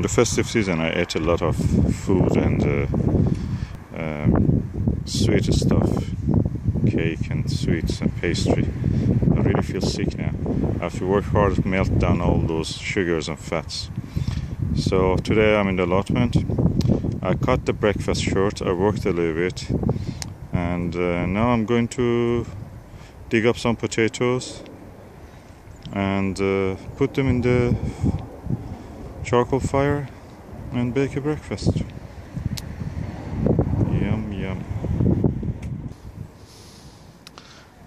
festive season I ate a lot of food and sweet stuff, cake and sweets and pastry. I really feel sick now. I have to work hard to melt down all those sugars and fats. So today I'm in the allotment. I cut the breakfast short, I worked a little bit, and now I'm going to dig up some potatoes and put them in the charcoal fire and bake a breakfast. Yum yum.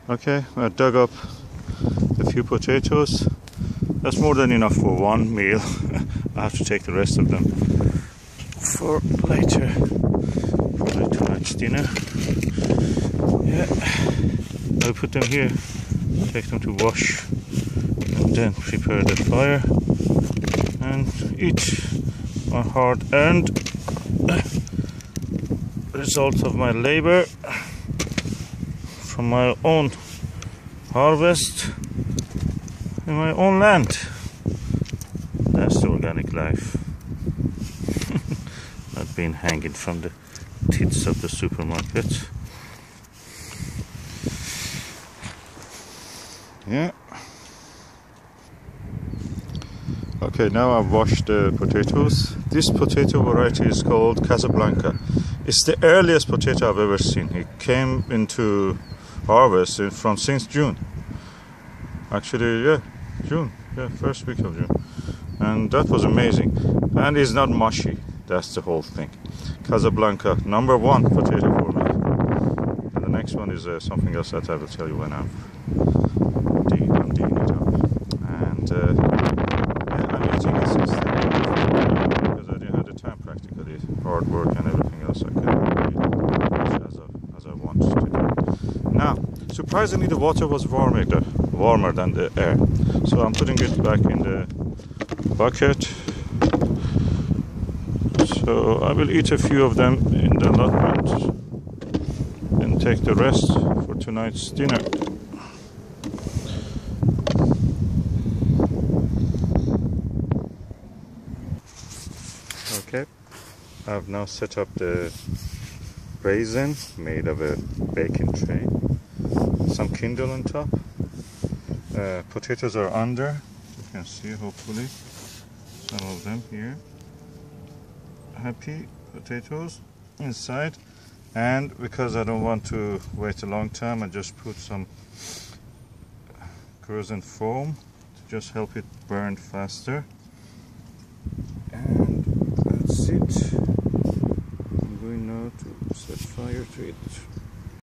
Okay, I dug up a few potatoes. That's more than enough for one meal. I have to take the rest of them for later, for tonight's dinner. Yeah, I'll put them here, take them to wash, and then prepare the fire and eat my hard-earned result of my labor from my own harvest in my own land. That's the organic life. Not being hanging from the tits of the supermarket. Yeah. Okay, now I've washed the potatoes. This potato variety is called Casablanca. It's the earliest potato I've ever seen. It came into harvest from since June. Actually, yeah, June. Yeah, first week of June. And that was amazing. And it's not mushy. That's the whole thing. Casablanca, #1 potato for me. And the next one is something else that I will tell you when I'm digging it up. And yeah, I'm eating it since then because I didn't have the time practically. Hard work and everything else I couldn't eat as I wanted to do. Now, surprisingly, the water was warmer than the air. So I'm putting it back in the bucket. So I will eat a few of them in the allotment and take the rest for tonight's dinner. Okay, I've now set up the basin made of a baking tray, some kindle on top. Potatoes are under, you can see hopefully some of them here. Happy potatoes inside, and because I don't want to wait a long time, I just put some kerosene foam to just help it burn faster. And that's it. I'm going now to set fire to it.